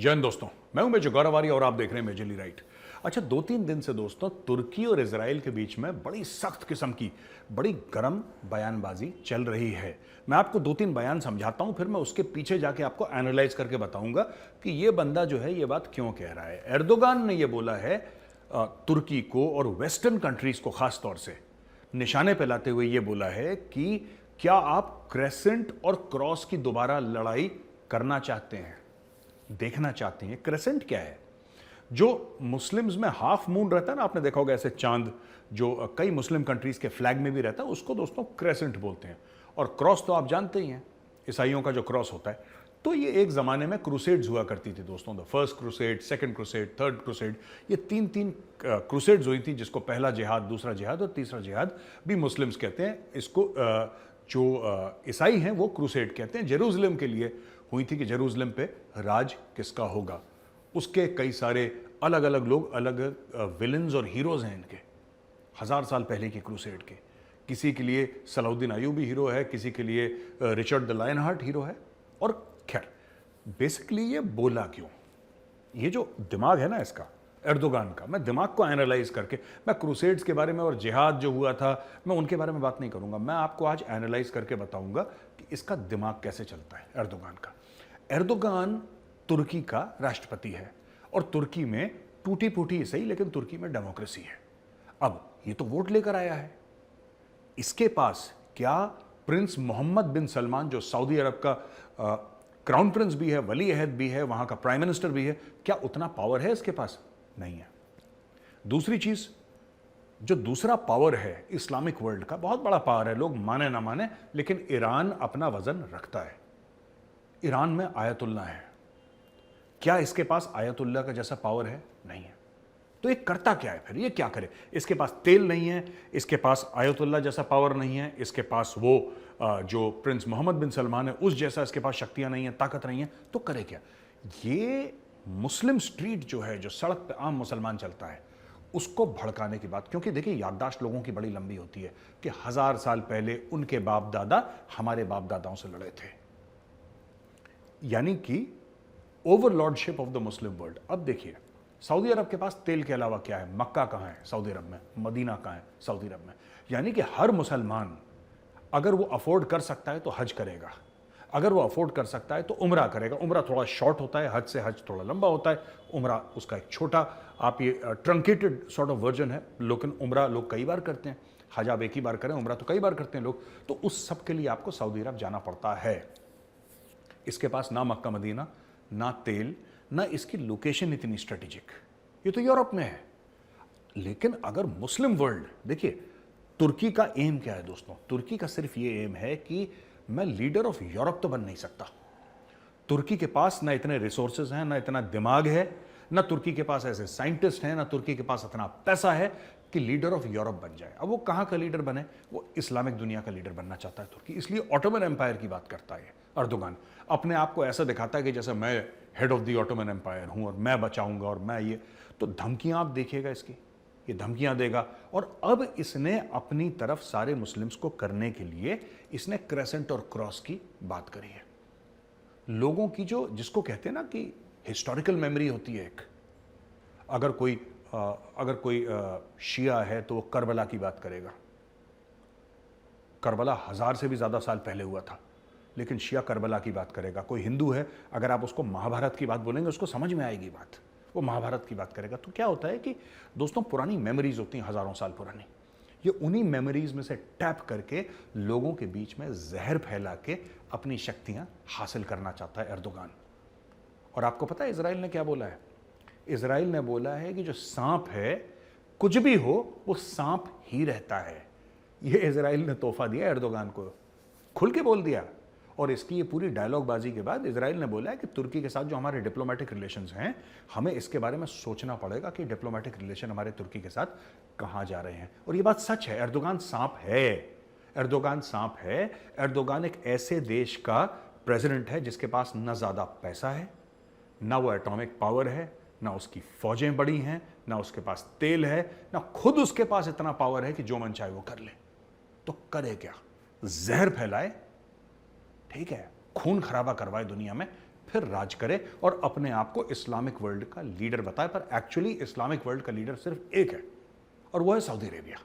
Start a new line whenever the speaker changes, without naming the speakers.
जय हिंद दोस्तों, मैं हूं मेजर गौरवारी और आप देख रहे हैं मेजरली राइट। अच्छा, 2-3 दिन से दोस्तों तुर्की और इजराइल के बीच में बड़ी सख्त किस्म की बड़ी गर्म बयानबाजी चल रही है। मैं आपको 2-3 बयान समझाता हूं, फिर मैं उसके पीछे जाके आपको एनालाइज करके बताऊंगा कि ये बंदा जो है ये बात क्यों कह रहा है। एर्दोगान ने ये बोला है तुर्की को और वेस्टर्न कंट्रीज को खास तौर से निशाने पे लाते हुए ये बोला है कि क्या आप क्रेसेंट और क्रॉस की दोबारा लड़ाई करना चाहते हैं, देखना चाहते हैं। क्रेसेंट क्या है? जो मुस्लिम्स में हाफ मून रहता है ना, आपने देखा होगा ऐसे चांद जो कई मुस्लिम कंट्रीज के फ्लैग में भी रहता है, उसको दोस्तों क्रेसेंट बोलते हैं। और क्रॉस तो आप जानते ही हैं, ईसाइयों का जो क्रॉस होता है। तो ये एक जमाने में क्रूसेड्स हुआ करती थी दोस्तों, the first crusade, second crusade, third crusade. ये तीन क्रूसेड्स हुई थी, जिसको पहला जिहाद, दूसरा जिहाद और तीसरा जिहाद भी मुस्लिम्स कहते हैं। इसको जो ईसाई हैं वो क्रूसेड कहते हैं। जेरूसलम के लिए हुई थी कि जेरूसलम पे राज किसका होगा। उसके कई सारे अलग अलग लोग, अलग विलन्स और हीरोज हैं इनके, 1000 साल पहले की क्रूसेड के। किसी के लिए सलाउद्दीन अयूबी हीरो है, किसी के लिए Richard the Lionheart hero है। और खैर, बेसिकली ये बोला क्यों? ये जो दिमाग है ना इसका, एर्दोगान का, मैं दिमाग को एनालाइज करके, मैं क्रूसेड्स के बारे में और जिहाद जो हुआ था मैं उनके बारे में बात नहीं करूंगा। मैं आपको आज एनालाइज करके बताऊंगा कि इसका दिमाग कैसे चलता है एर्दोगान का। एर्दोगान तुर्की का राष्ट्रपति है और तुर्की में टूटी फूटी ही सही, लेकिन तुर्की में डेमोक्रेसी है। अब ये तो वोट लेकर आया है, इसके पास क्या प्रिंस मोहम्मद बिन सलमान, जो सऊदी अरब का क्राउन प्रिंस भी है, वली अहद भी है, वहां का प्राइम मिनिस्टर भी है, क्या उतना पावर है इसके पास? नहीं है। दूसरी चीज, जो दूसरा पावर है इस्लामिक वर्ल्ड का, बहुत बड़ा पावर है, लोग माने ना माने, लेकिन ईरान अपना वजन रखता है। ईरान में आयतुल्ला है। क्या इसके पास आयतुल्ला का जैसा पावर है? नहीं है। तो ये करता क्या है फिर? ये क्या करे? इसके पास तेल नहीं है, इसके पास आयतुल्ला जैसा पावर नहीं है, इसके पास वो जो प्रिंस मोहम्मद बिन सलमान है उस जैसा इसके पास शक्तियां नहीं है, ताकत नहीं है, तो करे क्या? ये मुस्लिम स्ट्रीट जो है, जो सड़क पे आम मुसलमान चलता है, उसको भड़काने की बात। क्योंकि देखिए, याददाश्त लोगों की बड़ी लंबी होती है कि 1000 साल पहले उनके बाप दादा हमारे बाप दादाओं से लड़े थे, यानी कि overlordship of the Muslim world. अब देखिए, सऊदी अरब के पास तेल के अलावा क्या है? मक्का कहाँ है? सऊदी अरब में। मदीना कहाँ है? सऊदी अरब में। यानी कि हर मुसलमान अगर वो अफोर्ड कर सकता है तो हज करेगा, अगर वो अफोर्ड कर सकता है तो उम्रा करेगा। उम्रा थोड़ा शॉर्ट होता है, हज से हज थोड़ा लंबा होता है। उम्रा उसका एक छोटा, आप ये ट्रंकेटेड सॉर्ट ऑफ वर्जन है, लेकिन उम्रा लोग कई बार करते हैं। हज आप एक ही बार करें, उम्रा तो कई बार करते हैं लोग। तो उस सब के लिए आपको सऊदी अरब जाना पड़ता है। इसके पास ना मक्का मदीना, ना तेल, ना इसकी लोकेशन इतनी स्ट्रेटेजिक। ये तो यूरोप में है। लेकिन अगर मुस्लिम वर्ल्ड, देखिए तुर्की का एम क्या है दोस्तों? तुर्की का सिर्फ ये एम है कि मैं लीडर ऑफ यूरोप तो बन नहीं सकता। तुर्की के पास ना इतने रिसोर्सेज हैं, ना इतना दिमाग है, ना तुर्की के पास ऐसे साइंटिस्ट हैं, ना तुर्की के पास इतना पैसा है कि लीडर ऑफ यूरोप बन जाए। अब वो कहां का लीडर बने? वो इस्लामिक दुनिया का लीडर बनना चाहता है तुर्की। इसलिए ऑटोमन एम्पायर की बात करता है अर्दोगान। अपने आप को ऐसा दिखाता है कि जैसे मैं head of the Ottoman Empire हूं और मैं बचाऊंगा और मैं ये। तो धमकियां आप देखिएगा इसकी, ये धमकियां देगा। और अब इसने अपनी तरफ सारे मुस्लिम्स को करने के लिए इसने क्रेसेंट और क्रॉस की बात करी है। लोगों की जो, जिसको कहते हैं ना कि हिस्टोरिकल मेमोरी होती है एक, अगर कोई शिया है तो वो करबला की बात करेगा। करबला 1000 से भी ज्यादा साल पहले हुआ था, लेकिन शिया करबला की बात करेगा। कोई हिंदू है, अगर आप उसको महाभारत की बात बोलेंगे उसको समझ में आएगी बात, वो महाभारत की बात करेगा। तो क्या होता है कि दोस्तों, पुरानी मेमोरीज होती हैं, हजारों साल पुरानी। ये उन्हीं मेमोरीज में से टैप करके लोगों के बीच में जहर फैला के अपनी शक्तियां हासिल करना चाहता है एर्दोगान। और आपको पता है इजराइल ने क्या बोला है? इजराइल ने बोला है कि जो सांप है, कुछ भी हो वो सांप ही रहता है। ये इजराइल ने तोहफा दिया एर्दोगान को, खुल के बोल दिया। और इसकी ये पूरी डायलॉग बाजी के बाद इजराइल ने बोला है कि तुर्की के साथ जो हमारे डिप्लोमेटिक रिलेशंस हैं, हमें इसके बारे में सोचना पड़ेगा कि डिप्लोमेटिक रिलेशन हमारे तुर्की के साथ कहां जा रहे हैं। और ये बात सच है, एर्दोगान सांप है। एर्दोगान सांप है। एर्दोगान एक ऐसे देश का प्रेसिडेंट है जिसके पास ना ज्यादा पैसा है, ना वो एटॉमिक पावर है, ना उसकी फौजें बड़ी हैं, ना उसके पास तेल है, ना खुद उसके पास इतना पावर है कि जो मन चाहे वो कर ले। तो करे क्या? जहर फैलाए, ठीक है, खून खराबा करवाए दुनिया में, फिर राज करे और अपने आप को इस्लामिक वर्ल्ड का लीडर बताए। पर एक्चुअली इस्लामिक वर्ल्ड का लीडर सिर्फ एक है और वो है सऊदी अरेबिया।